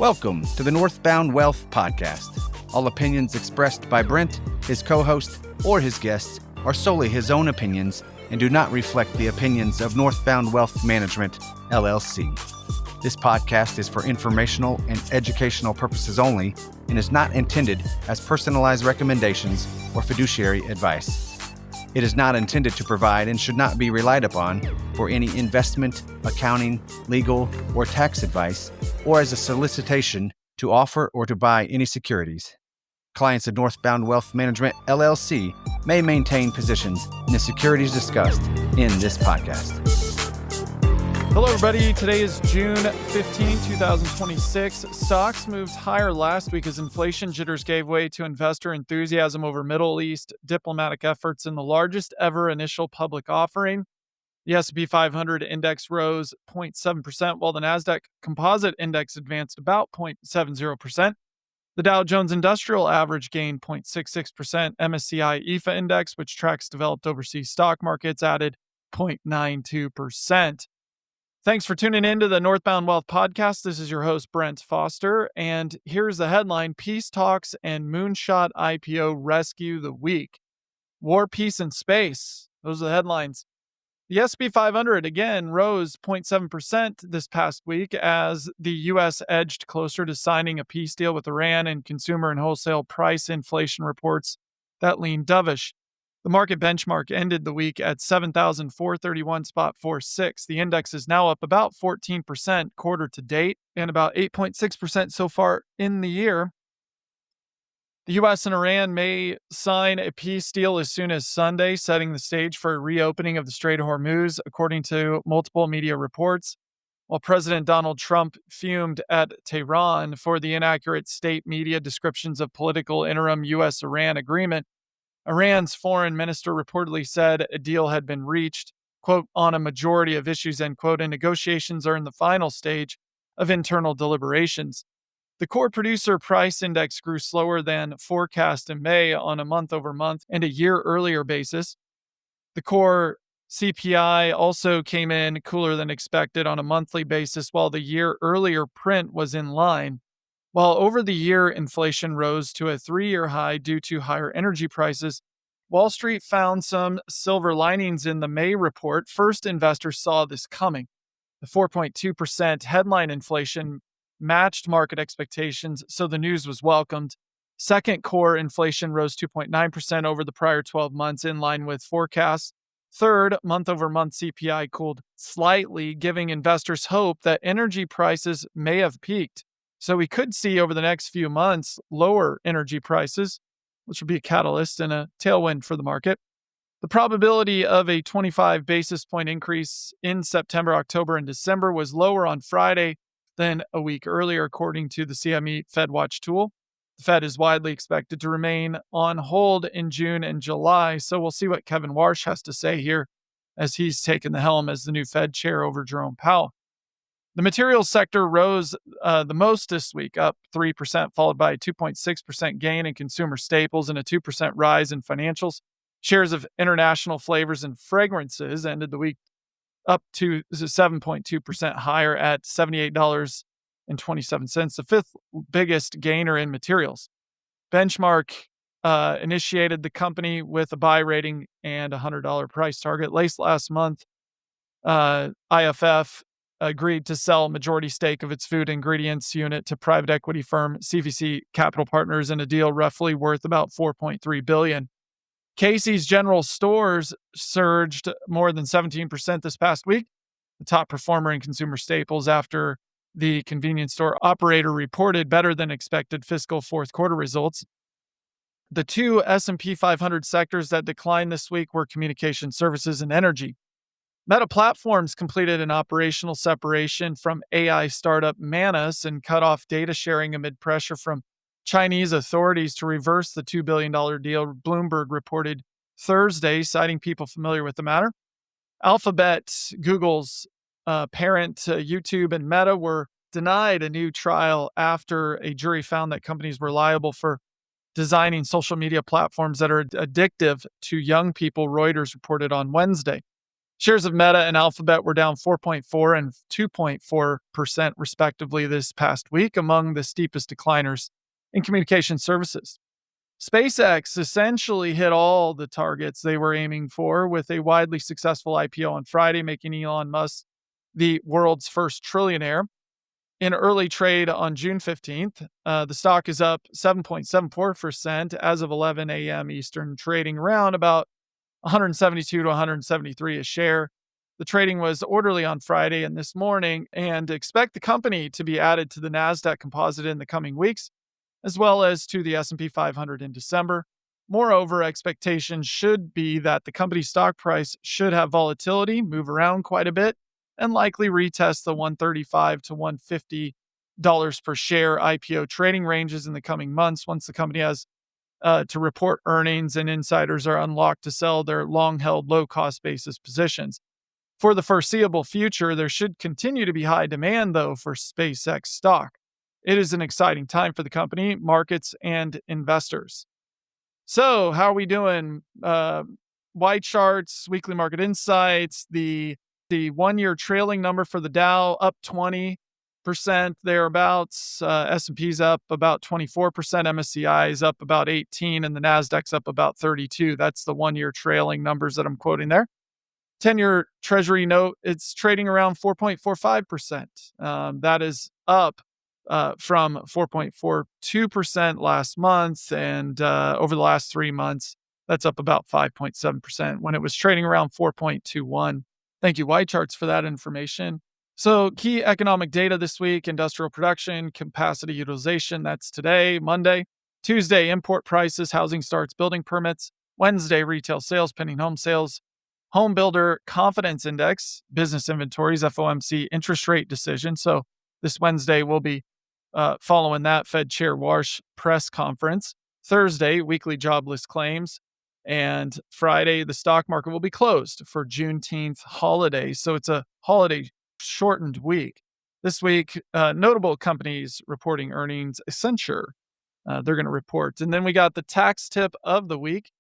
Welcome to the Northbound Wealth Podcast. All opinions expressed by Brent, his co-host, or his guests are solely his own opinions and do not reflect the opinions of Northbound Wealth Management LLC. This podcast is for informational and educational purposes only and is not intended as personalized recommendations or fiduciary advice. It is not intended to provide and should not be relied upon for any investment, accounting, legal, or tax advice, or as a solicitation to offer or to buy any securities. Clients of Northbound Wealth Management LLC may maintain positions in the securities discussed in this podcast. Hello, everybody. Today is June 15, 2026. Stocks moved higher last week as inflation jitters gave way to investor enthusiasm over Middle East diplomatic efforts in the largest ever initial public offering. The S&P 500 index rose 0.7%, while the NASDAQ Composite Index advanced about 0.70%. The Dow Jones Industrial Average gained 0.66%. MSCI EFA Index, which tracks developed overseas stock markets, added 0.92%. Thanks for tuning in to the Northbound Wealth Podcast. This is your host, Brent Foster, and here's the headline: Peace Talks and Moonshot IPO Rescue the Week. War, Peace, and Space. Those are the headlines. The S&P 500 again rose 0.7% this past week as the U.S. edged closer to signing a peace deal with Iran, and consumer and wholesale price inflation reports that lean dovish. The market benchmark ended the week at 7,431.46. The index is now up about 14% quarter to date and about 8.6% so far in the year. The U.S. and Iran may sign a peace deal as soon as Sunday, setting the stage for a reopening of the Strait of Hormuz, according to multiple media reports. While President Donald Trump fumed at Tehran for the inaccurate state media descriptions of political interim U.S.-Iran agreement, Iran's foreign minister reportedly said a deal had been reached, quote, on a majority of issues, end quote, and negotiations are in the final stage of internal deliberations. The core producer price index grew slower than forecast in May on a month-over-month and a year-earlier basis. The core CPI also came in cooler than expected on a monthly basis, while the year-earlier print was in line. While over-the-year inflation rose to a three-year high due to higher energy prices, Wall Street found some silver linings in the May report. First, investors saw this coming. The 4.2% headline inflation matched market expectations, so the news was welcomed. Second, core inflation rose 2.9% over the prior 12 months, in line with forecasts. Third, month-over-month CPI cooled slightly, giving investors hope that energy prices may have peaked. So we could see over the next few months lower energy prices, which would be a catalyst and a tailwind for the market. The probability of a 25 basis point increase in September, October, and December was lower on Friday than a week earlier, according to the CME FedWatch tool. The Fed is widely expected to remain on hold in June and July, so we'll see what Kevin Warsh has to say here as he's taken the helm as the new Fed chair over Jerome Powell. The materials sector rose the most this week, up 3%, followed by a 2.6% gain in consumer staples and a 2% rise in financials. Shares of international flavors and fragrances ended the week up to 7.2% higher at $78.27, the fifth biggest gainer in materials. Benchmark initiated the company with a buy rating and a $100 price target. Late last month, IFF agreed to sell a majority stake of its food ingredients unit to private equity firm CVC Capital Partners in a deal roughly worth about $4.3 billion. Casey's General Stores surged more than 17% this past week, the top performer in consumer staples after the convenience store operator reported better than expected fiscal fourth quarter results. The two S&P 500 sectors that declined this week were communication services and energy. Meta Platforms completed an operational separation from AI startup Manus and cut off data sharing amid pressure from Chinese authorities to reverse the $2 billion deal, Bloomberg reported Thursday, citing people familiar with the matter. Alphabet, Google's parent, YouTube, and Meta were denied a new trial after a jury found that companies were liable for designing social media platforms that are addictive to young people, Reuters reported on Wednesday. Shares of Meta and Alphabet were down 4.4 and 2.4% respectively this past week, among the steepest decliners in communication services. SpaceX essentially hit all the targets they were aiming for with a widely successful IPO on Friday, making Elon Musk the world's first trillionaire. In early trade on June 15th, the stock is up 7.74% as of 11 a.m. Eastern, trading around about 172 to 173 a share. The trading was orderly on Friday and this morning, and expect the company to be added to the NASDAQ composite in the coming weeks, as well as to the S&P 500 in December. Moreover, expectations should be that the company's stock price should have volatility, move around quite a bit, and likely retest the $135 to $150 per share IPO trading ranges in the coming months once the company has to report earnings and insiders are unlocked to sell their long-held low-cost basis positions. For the foreseeable future, there should continue to be high demand, though, for SpaceX stock. It is an exciting time for the company, markets, and investors. So, how are we doing? Y charts, weekly market insights, the 1-year trailing number for the Dow up 20% thereabouts. S&P's up about 24%. MSCI is up about 18%, and the Nasdaq's up about 32%. That's the 1-year trailing numbers that I'm quoting there. 10-year Treasury note, it's trading around 4.45%. That is up from 4.42% last month, and over the last 3 months, that's up about 5.7% when it was trading around 4.21. Thank you, Y Charts, for that information. So, key economic data this week: industrial production, capacity utilization. That's today, Monday. Tuesday, import prices, housing starts, building permits. Wednesday, retail sales, pending home sales. Home builder confidence index, business inventories, FOMC interest rate decision. So, this Wednesday we'll be following that Fed Chair Warsh press conference. Thursday, weekly jobless claims. And Friday, the stock market will be closed for Juneteenth holiday. So it's a holiday shortened week. This week, notable companies reporting earnings. Accenture, they're going to report. And then we got the tax tip of the week.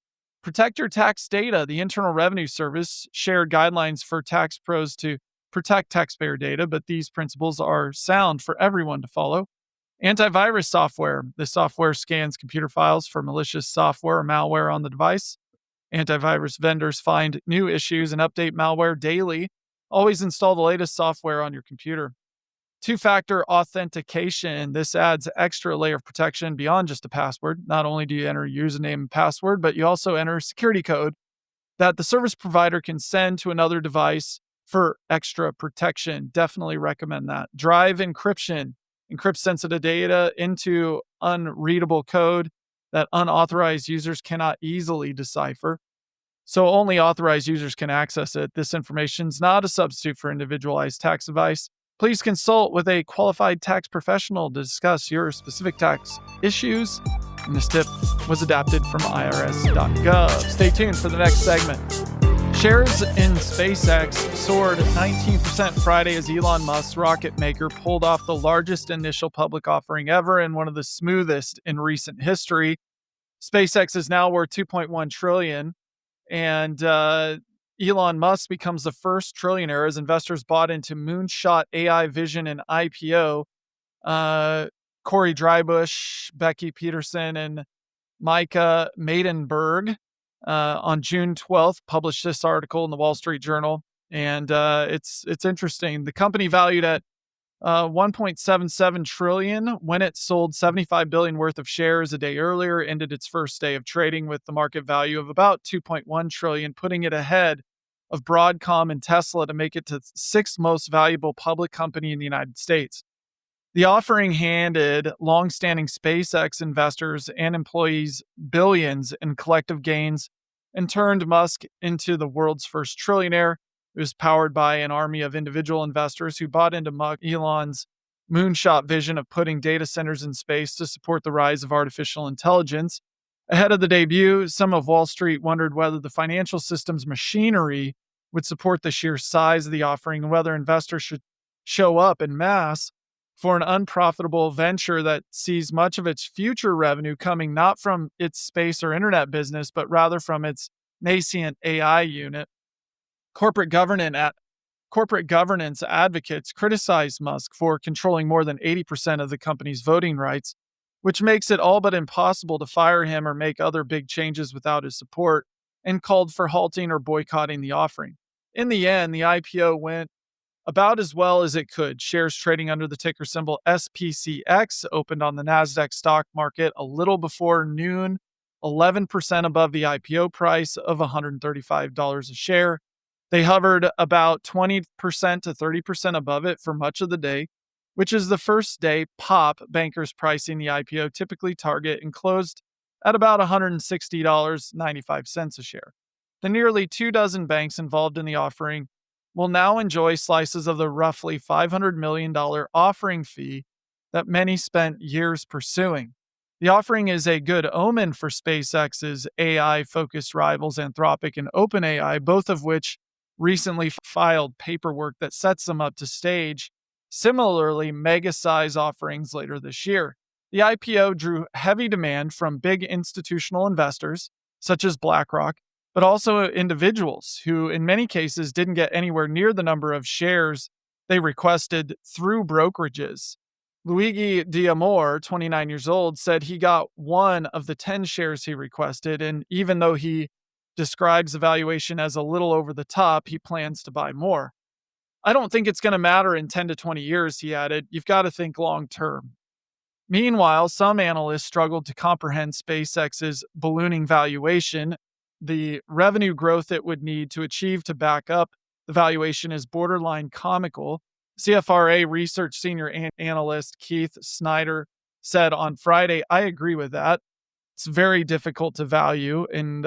Protect your tax data. The Internal Revenue Service shared guidelines for tax pros to protect taxpayer data, but these principles are sound for everyone to follow. Antivirus software. The software scans computer files for malicious software or malware on the device. Antivirus vendors find new issues and update malware daily. Always install the latest software on your computer. Two-factor authentication. This adds extra layer of protection beyond just a password. Not only do you enter username and password, but you also enter security code that the service provider can send to another device for extra protection. Definitely recommend that. Drive encryption. Encrypt sensitive data into unreadable code that unauthorized users cannot easily decipher. So only authorized users can access it. This information is not a substitute for individualized tax advice. Please consult with a qualified tax professional to discuss your specific tax issues. And this tip was adapted from irs.gov. Stay tuned for the next segment. Shares in SpaceX soared 19% Friday as Elon Musk's rocket maker pulled off the largest initial public offering ever and one of the smoothest in recent history. SpaceX is now worth $2.1 trillion, and Elon Musk becomes the first trillionaire as investors bought into Moonshot AI Vision and IPO. Corey Drybush, Becky Peterson, and Micah Maidenberg on June 12th published this article in the Wall Street Journal, and it's interesting. The company valued at 1.77 trillion when it sold 75 billion worth of shares a day earlier, ended its first day of trading with the market value of about 2.1 trillion, putting it ahead of Broadcom and Tesla to make it to the sixth most valuable public company in the United States. The offering handed longstanding SpaceX investors and employees billions in collective gains and turned Musk into the world's first trillionaire. It was powered by an army of individual investors who bought into Elon's moonshot vision of putting data centers in space to support the rise of artificial intelligence. Ahead of the debut, some of Wall Street wondered whether the financial system's machinery would support the sheer size of the offering and whether investors should show up en masse for an unprofitable venture that sees much of its future revenue coming not from its space or internet business, but rather from its nascent AI unit. Corporate governance advocates criticized Musk for controlling more than 80% of the company's voting rights, which makes it all but impossible to fire him or make other big changes without his support, and called for halting or boycotting the offering. In the end, the IPO went about as well as it could. Shares trading under the ticker symbol SPCX opened on the NASDAQ stock market a little before noon, 11% above the IPO price of $135 a share. They hovered about 20% to 30% above it for much of the day, which is the first day pop bankers pricing the IPO typically target, and closed at about $160.95 a share. The nearly 24 banks involved in the offering will now enjoy slices of the roughly $500 million offering fee that many spent years pursuing. The offering is a good omen for SpaceX's AI-focused rivals Anthropic and OpenAI, both of which recently filed paperwork that sets them up to stage similarly mega-size offerings later this year. The IPO drew heavy demand from big institutional investors, such as BlackRock, but also individuals who, in many cases, didn't get anywhere near the number of shares they requested through brokerages. Luigi D'Amore, 29 years old, said he got one of the 10 shares he requested, and even though he describes the valuation as a little over the top, he plans to buy more. I don't think it's going to matter in 10 to 20 years, he added. You've got to think long term. Meanwhile, some analysts struggled to comprehend SpaceX's ballooning valuation. The revenue growth it would need to achieve to back up the valuation is borderline comical. CFRA research senior analyst Keith Snyder said on Friday, I agree with that. It's very difficult to value, and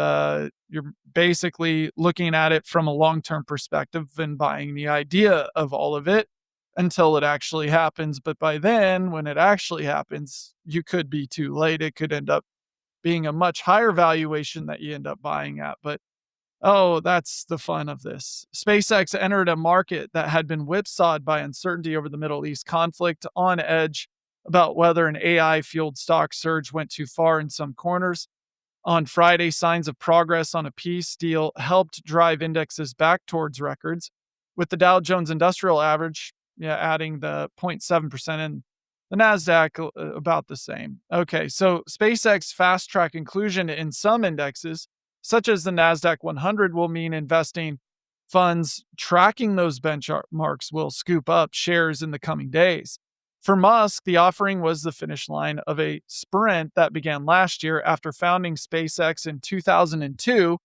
you're basically looking at it from a long-term perspective and buying the idea of all of it until it actually happens. But by then, when it actually happens, you could be too late. It could end up being a much higher valuation that you end up buying at. But oh, that's the fun of this. SpaceX entered a market that had been whipsawed by uncertainty over the Middle East conflict, on edge about whether an AI-fueled stock surge went too far in some corners. On Friday, signs of progress on a peace deal helped drive indexes back towards records, with the Dow Jones Industrial Average adding the 0.7% and the NASDAQ about the same. Okay, so SpaceX fast-track inclusion in some indexes, such as the NASDAQ 100, will mean investing funds tracking those benchmarks will scoop up shares in the coming days. For Musk, the offering was the finish line of a sprint that began last year after founding SpaceX in 2002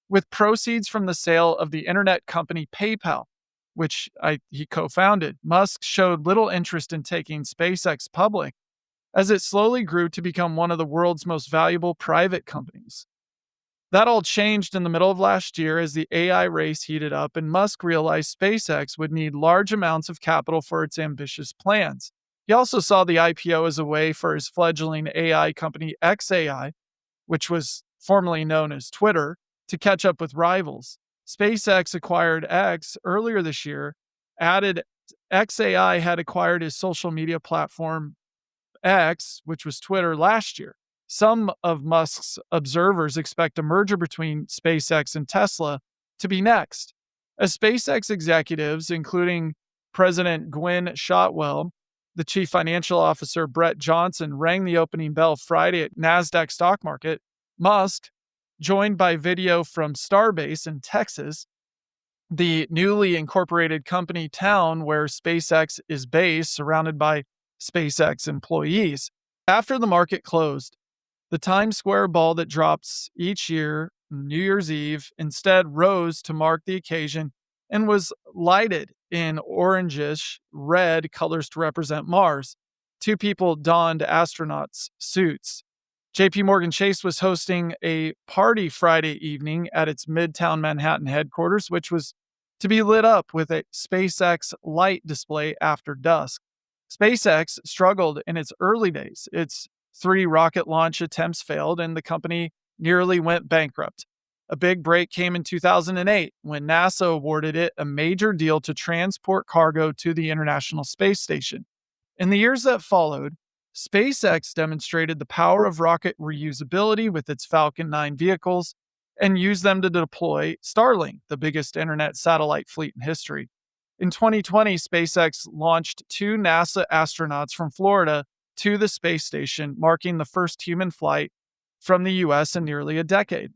with proceeds from the sale of the internet company PayPal, which he co-founded. Musk showed little interest in taking SpaceX public as it slowly grew to become one of the world's most valuable private companies. That all changed in the middle of last year as the AI race heated up, and Musk realized SpaceX would need large amounts of capital for its ambitious plans. He also saw the IPO as a way for his fledgling AI company xAI, which was formerly known as Twitter, to catch up with rivals. SpaceX acquired X earlier this year. xAI had acquired his social media platform X, which was Twitter, last year. Some of Musk's observers expect a merger between SpaceX and Tesla to be next. As SpaceX executives, including President Gwynne Shotwell, the chief financial officer Brent Johnson, rang the opening bell Friday at NASDAQ stock market, Musk, joined by video from Starbase in Texas, the newly incorporated company town where SpaceX is based, surrounded by SpaceX employees. After the market closed, the Times Square ball that drops each year, New Year's Eve, instead rose to mark the occasion and was lighted in orangish red colors to represent Mars. Two people donned astronauts' suits. JP Morgan Chase was hosting a party Friday evening at its Midtown Manhattan headquarters, which was to be lit up with a SpaceX light display after dusk. SpaceX struggled in its early days. Its 3 rocket launch attempts failed, and the company nearly went bankrupt. A big break came in 2008 when NASA awarded it a major deal to transport cargo to the International Space Station. In the years that followed, SpaceX demonstrated the power of rocket reusability with its Falcon 9 vehicles and use them to deploy Starlink, the biggest internet satellite fleet in history. In 2020, SpaceX launched 2 NASA astronauts from Florida to the space station, marking the first human flight from the US in nearly a decade.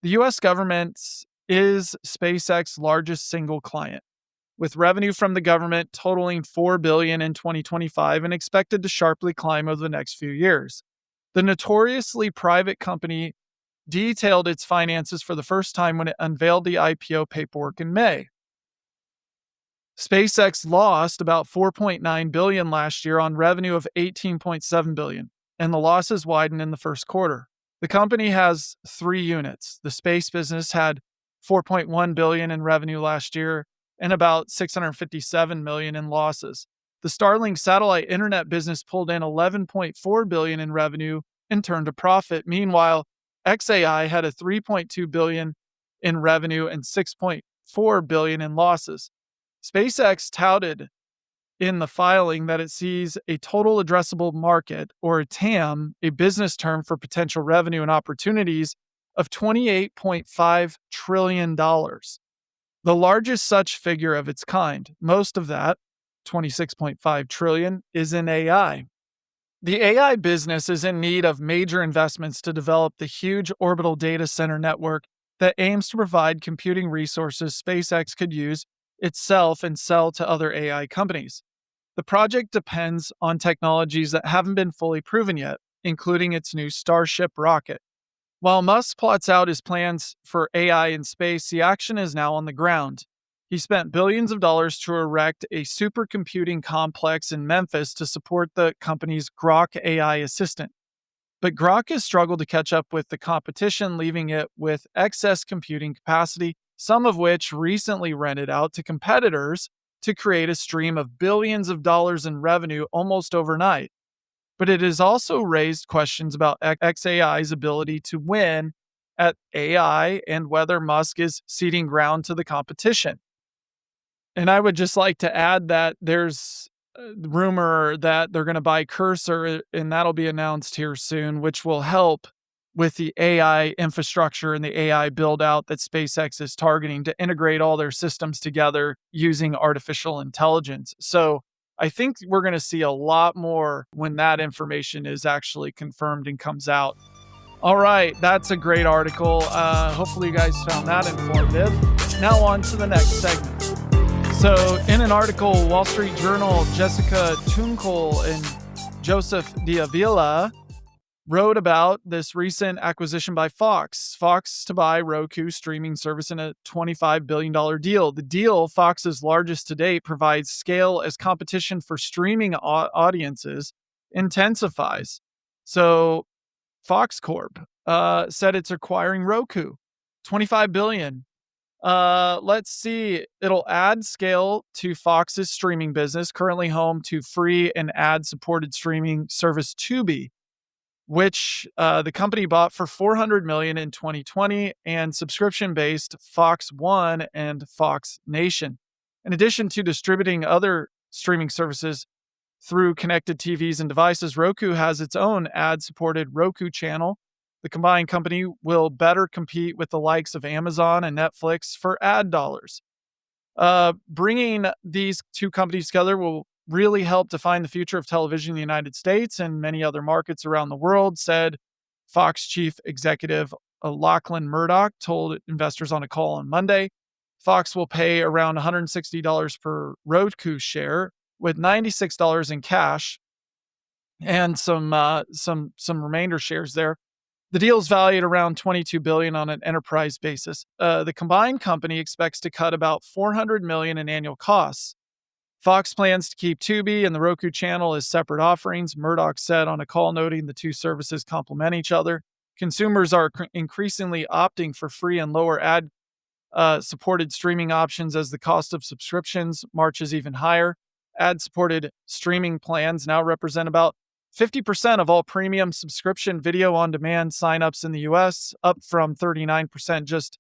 The US government is SpaceX's largest single client, with revenue from the government totaling $4 billion in 2025 and expected to sharply climb over the next few years. The notoriously private company detailed its finances for the first time when it unveiled the IPO paperwork in May. SpaceX lost about $4.9 billion last year on revenue of $18.7 billion, and the losses widened in the first quarter. The company has 3 units. The space business had $4.1 billion in revenue last year and about $657 million in losses. The Starlink satellite internet business pulled in $11.4 billion in revenue and turned a profit. Meanwhile, XAI had a $3.2 billion in revenue and $6.4 billion in losses. SpaceX touted in the filing that it sees a total addressable market, or a TAM, a business term for potential revenue and opportunities, of $28.5 trillion, the largest such figure of its kind. Most of that, $26.5 trillion, is in AI. The AI business is in need of major investments to develop the huge orbital data center network that aims to provide computing resources SpaceX could use itself and sell to other AI companies. The project depends on technologies that haven't been fully proven yet, including its new Starship rocket. While Musk plots out his plans for AI in space, the action is now on the ground. He spent billions of dollars to erect a supercomputing complex in Memphis to support the company's Grok AI assistant. But Grok has struggled to catch up with the competition, leaving it with excess computing capacity, some of which recently rented out to competitors to create a stream of billions of dollars in revenue almost overnight. But it has also raised questions about XAI's ability to win at AI and whether Musk is ceding ground to the competition. And I would just like to add that there's a rumor that they're going to buy Cursor, and that'll be announced here soon, which will help with the AI infrastructure and the AI build out that SpaceX is targeting to integrate all their systems together using artificial intelligence. So I think we're going to see a lot more when that information is actually confirmed and comes out. All right, that's a great article. Hopefully you guys found that informative. Now on to the next segment. So in an article, Wall Street Journal, Jessica Tunkel and Joseph Diavila wrote about this recent acquisition by Fox to buy Roku streaming service in a $25 billion deal. The deal, Fox's largest to date, provides scale as competition for streaming audiences intensifies. So Fox Corp said it's acquiring Roku, $25 billion. Let's see. It'll add scale to Fox's streaming business, currently home to free and ad-supported streaming service Tubi, which the company bought for $400 million in 2020, and subscription-based Fox One and Fox Nation. In addition to distributing other streaming services through connected TVs and devices, Roku has its own ad-supported Roku channel. The combined company will better compete with the likes of Amazon and Netflix for ad dollars. Bringing these two companies together will really help define the future of television in the United States and many other markets around the world, said Fox chief executive Lachlan Murdoch told investors on a call on Monday. Fox will pay around $160 per Roku share, with $96 in cash and some remainder shares there. The deal is valued around $22 billion on an enterprise basis. The combined company expects to cut about $400 million in annual costs. Fox plans to keep Tubi and the Roku channel as separate offerings, Murdoch said on a call, noting the two services complement each other. Consumers are increasingly opting for free and lower ad supported streaming options as the cost of subscriptions marches even higher. Ad-supported streaming plans now represent about 50% of all premium subscription video on demand signups in the US, up from 39% just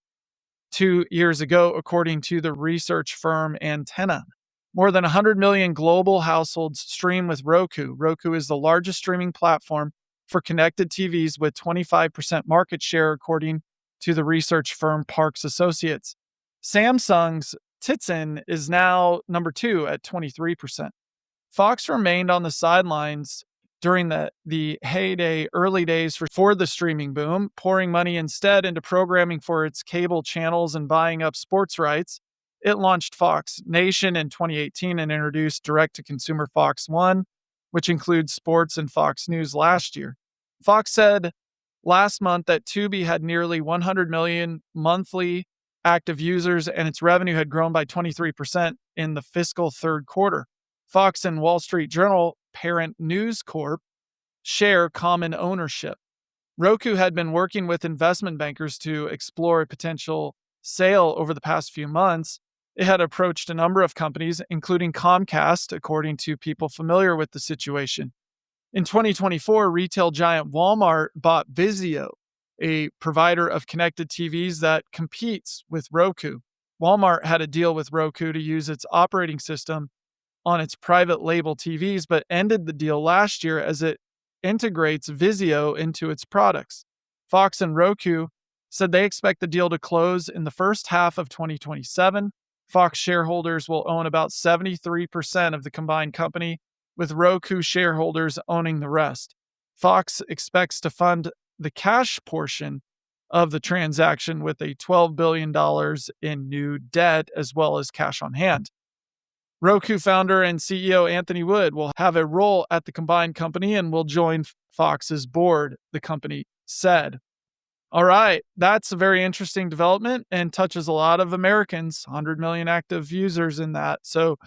2 years ago, according to the research firm Antenna. More than 100 million global households stream with Roku. Roku is the largest streaming platform for connected TVs with 25% market share, according to the research firm Parks Associates. Samsung's Titson is now number 2 at 23%. Fox remained on the sidelines during the heyday early days for the streaming boom, pouring money instead into programming for its cable channels and buying up sports rights. It launched Fox Nation in 2018 and introduced direct-to-consumer Fox One, which includes sports and Fox News last year. Fox said last month that Tubi had nearly 100 million monthly active users and its revenue had grown by 23% in the fiscal third quarter. Fox and Wall Street Journal parent News Corp share common ownership. Roku had been working with investment bankers to explore a potential sale over the past few months. It had approached a number of companies, including Comcast, according to people familiar with the situation. In 2024, retail giant Walmart bought Vizio, a provider of connected TVs that competes with Roku. Walmart had a deal with Roku to use its operating system on its private label TVs, but ended the deal last year as it integrates Vizio into its products. Fox and Roku said they expect the deal to close in the first half of 2027. Fox shareholders will own about 73% of the combined company, with Roku shareholders owning the rest. Fox expects to fund the cash portion of the transaction with a $12 billion in new debt as well as cash on hand. Roku founder and CEO Anthony Wood will have a role at the combined company and will join Fox's board, the company said. All right, that's a very interesting development and touches a lot of Americans, 100 million active users in that. So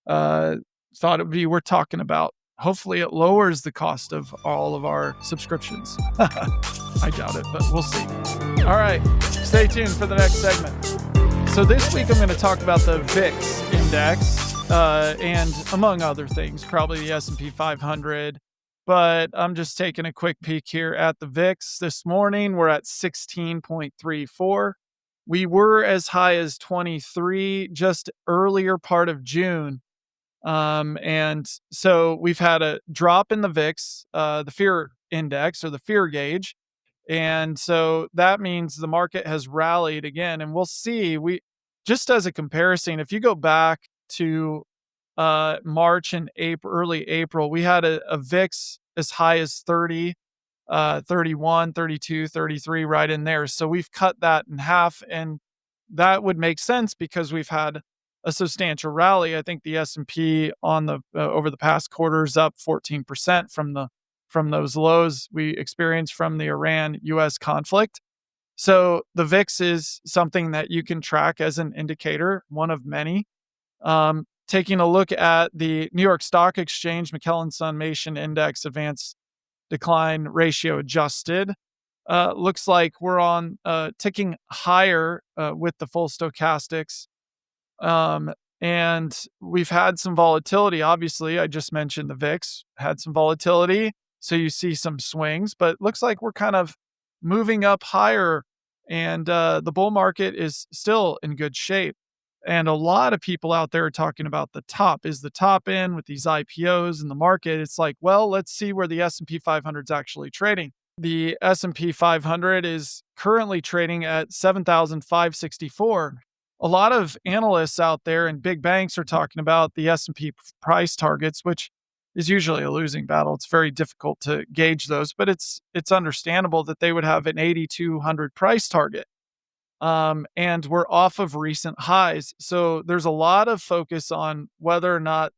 thought it would be worth talking about. Hopefully it lowers the cost of all of our subscriptions. I doubt it, but we'll see. All right, stay tuned for the next segment. So this week I'm going to talk about the VIX index and among other things, probably the S&P 500. But I'm just taking a quick peek here at the VIX. This morning, we're at 16.34. We were as high as 23 just earlier part of June. And so we've had a drop in the VIX, the fear index or the fear gauge. And so that means the market has rallied again. And we'll see, just as a comparison, if you go back to March and early April, we had a VIX as high as 30, 31, 32, 33, right in there. So we've cut that in half, and that would make sense because we've had a substantial rally. I think the S&P on the over the past quarter is up 14% from those lows we experienced from the Iran-US conflict. So the VIX is something that you can track as an indicator, one of many. Taking a look at the New York Stock Exchange McKellen Summation Index Advanced Decline Ratio Adjusted, looks like we're on ticking higher with the full stochastics. And we've had some volatility. Obviously, I just mentioned the VIX had some volatility. So you see some swings, but it looks like we're kind of moving up higher, and the bull market is still in good shape. And a lot of people out there are talking about the top. Is the top in with these IPOs in the market? It's like, well, let's see where the S&P 500 is actually trading. The S&P 500 is currently trading at 7,564. A lot of analysts out there and big banks are talking about the S&P price targets, which is usually a losing battle. It's very difficult to gauge those, but it's understandable that they would have an 8,200 price target. And we're off of recent highs. So there's a lot of focus on whether or not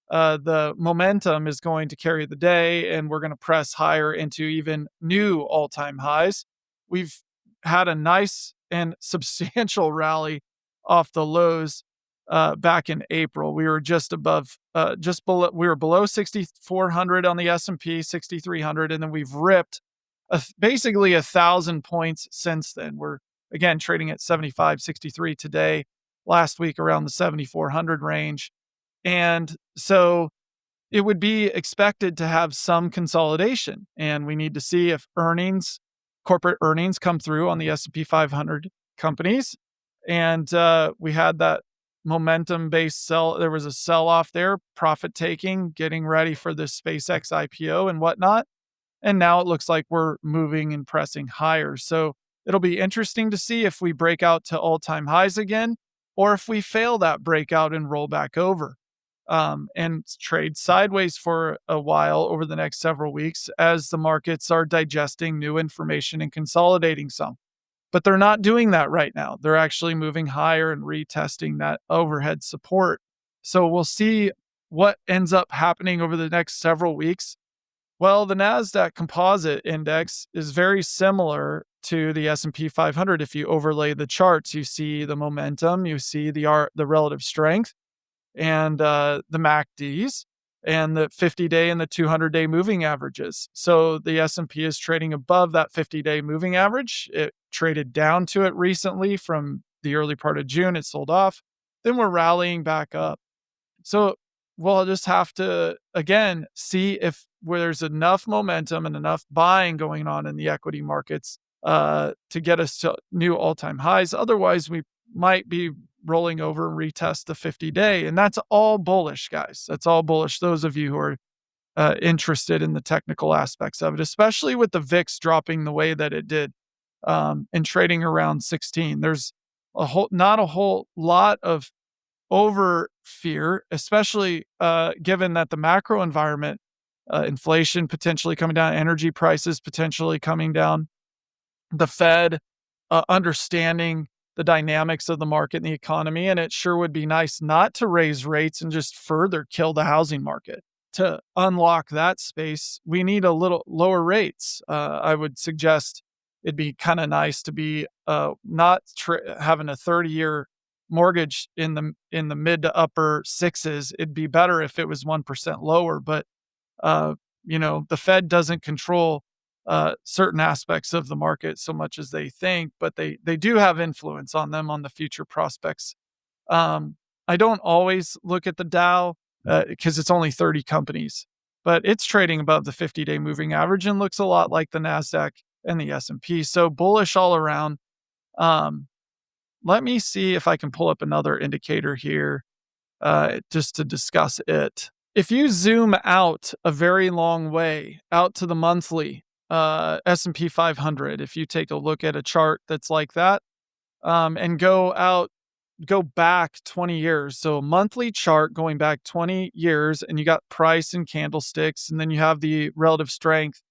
the momentum is going to carry the day, and we're going to press higher into even new all-time highs. We've had a nice and substantial rally off the lows back in April. We were we were below 6,400 on the S&P, 6,300, and then we've ripped basically 1,000 points since then. We're again trading at 75.63 today, last week around the 7,400 range. And so it would be expected to have some consolidation, and we need to see if corporate earnings come through on the S&P 500 companies. And we had that momentum-based sell. There was a sell-off there, profit-taking, getting ready for the SpaceX IPO and whatnot. And now it looks like we're moving and pressing higher. So It'll be interesting to see if we break out to all-time highs again, or if we fail that breakout and roll back over, and trade sideways for a while over the next several weeks as the markets are digesting new information and consolidating some. But they're not doing that right now. They're actually moving higher and retesting that overhead support. So we'll see what ends up happening over the next several weeks. Well, the Nasdaq Composite Index is very similar to the S&P 500. If you overlay the charts, you see the momentum, you see the relative strength, and the MACDs, and the 50-day and the 200-day moving averages. So the S&P is trading above that 50-day moving average. It traded down to it recently from the early part of June. It sold off. Then we're rallying back up. So we'll just have to, again, see if where there's enough momentum and enough buying going on in the equity markets to get us to new all-time highs. Otherwise, we might be rolling over and retest the 50-day. And that's all bullish, guys. That's all bullish. Those of you who are interested in the technical aspects of it, especially with the VIX dropping the way that it did and trading around 16. There's not a whole lot of over fear, especially given that the macro environment, inflation potentially coming down, energy prices potentially coming down, the Fed understanding the dynamics of the market and the economy. And it sure would be nice not to raise rates and just further kill the housing market. To unlock that space, we need a little lower rates. I would suggest it'd be kind of nice to be not having a 30-year mortgage in the mid to upper sixes. It'd be better if it was 1% lower, but the Fed doesn't control certain aspects of the market so much as they think, but they do have influence on them on the future prospects. I don't always look at the Dow because it's only 30 companies, but it's trading above the 50-day moving average and looks a lot like the Nasdaq and the S&P. So bullish all around. Let me see if I can pull up another indicator here just to discuss it. If you zoom out a very long way, out to the monthly S&P 500, if you take a look at a chart that's like that, and go back 20 years. So a monthly chart going back 20 years, and you got price and candlesticks, and then you have the relative strength.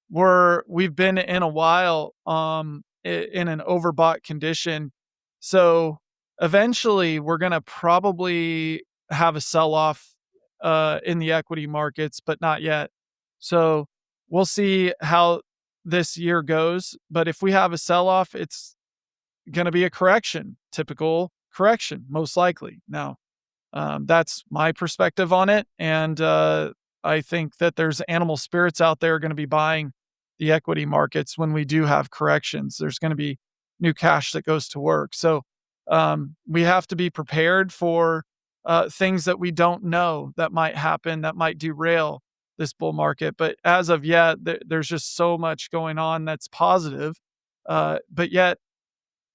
We've been in a while in an overbought condition. So eventually we're going to probably have a sell-off in the equity markets, but not yet. So we'll see how this year goes. But if we have a sell-off, it's going to be a correction, typical correction, most likely. Now, that's my perspective on it. And I think that there's animal spirits out there going to be buying the equity markets when we do have corrections. There's going to be new cash that goes to work. So we have to be prepared for things that we don't know that might happen, that might derail this bull market. But as of yet, there's just so much going on that's positive. But yet,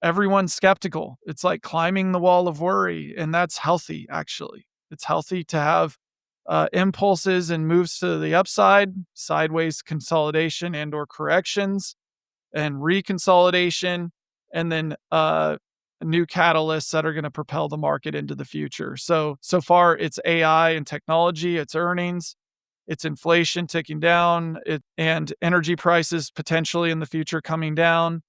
everyone's skeptical. It's like climbing the wall of worry, and that's healthy, actually. It's healthy to have impulses and moves to the upside, sideways consolidation and or corrections, and reconsolidation, and then new catalysts that are going to propel the market into the future. So far, it's AI and technology, it's earnings, it's inflation ticking down, and energy prices potentially in the future coming down.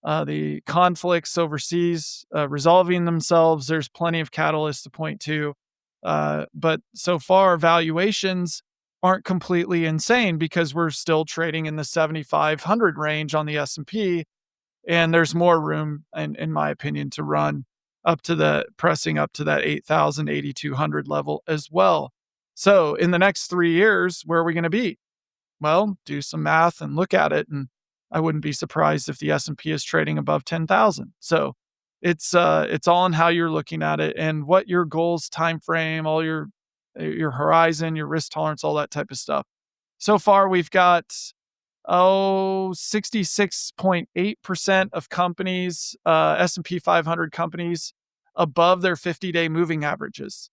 The conflicts overseas resolving themselves. There's plenty of catalysts to point to. But so far, valuations aren't completely insane because we're still trading in the 7,500 range on the S&P. And there's more room, in my opinion, to run pressing up to that 8,000, 8,200 level as well. So in the next 3 years, where are we going to be? Well, do some math and look at it, and I wouldn't be surprised if the S&P is trading above 10,000. So it's all in how you're looking at it and what your goals, time frame, all your horizon, your risk tolerance, all that type of stuff. So far, we've got 66.8% of companies, S&P 500 companies, above their 50-day moving averages.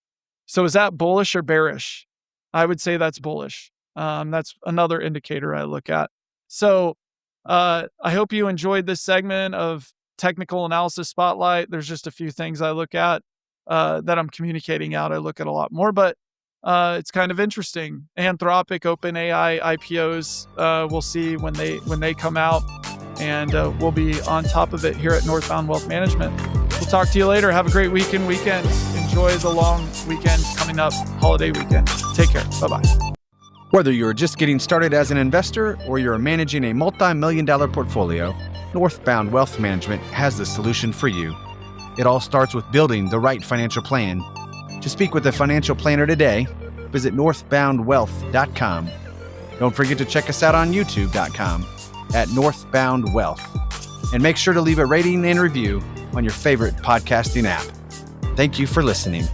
So is that bullish or bearish? I would say that's bullish. That's another indicator I look at. So I hope you enjoyed this segment of Technical Analysis Spotlight. There's just a few things I look at that I'm communicating out. I look at a lot more, but it's kind of interesting. Anthropic, OpenAI, IPOs, we'll see when they come out, and we'll be on top of it here at Northbound Wealth Management. We'll talk to you later. Have a great weekend. Enjoy the long weekend coming up, holiday weekend. Take care. Bye-bye. Whether you're just getting started as an investor or you're managing a multi-million-dollar portfolio, Northbound Wealth Management has the solution for you. It all starts with building the right financial plan. To speak with a financial planner today, visit northboundwealth.com. Don't forget to check us out on youtube.com at Northbound Wealth. And make sure to leave a rating and review on your favorite podcasting app. Thank you for listening.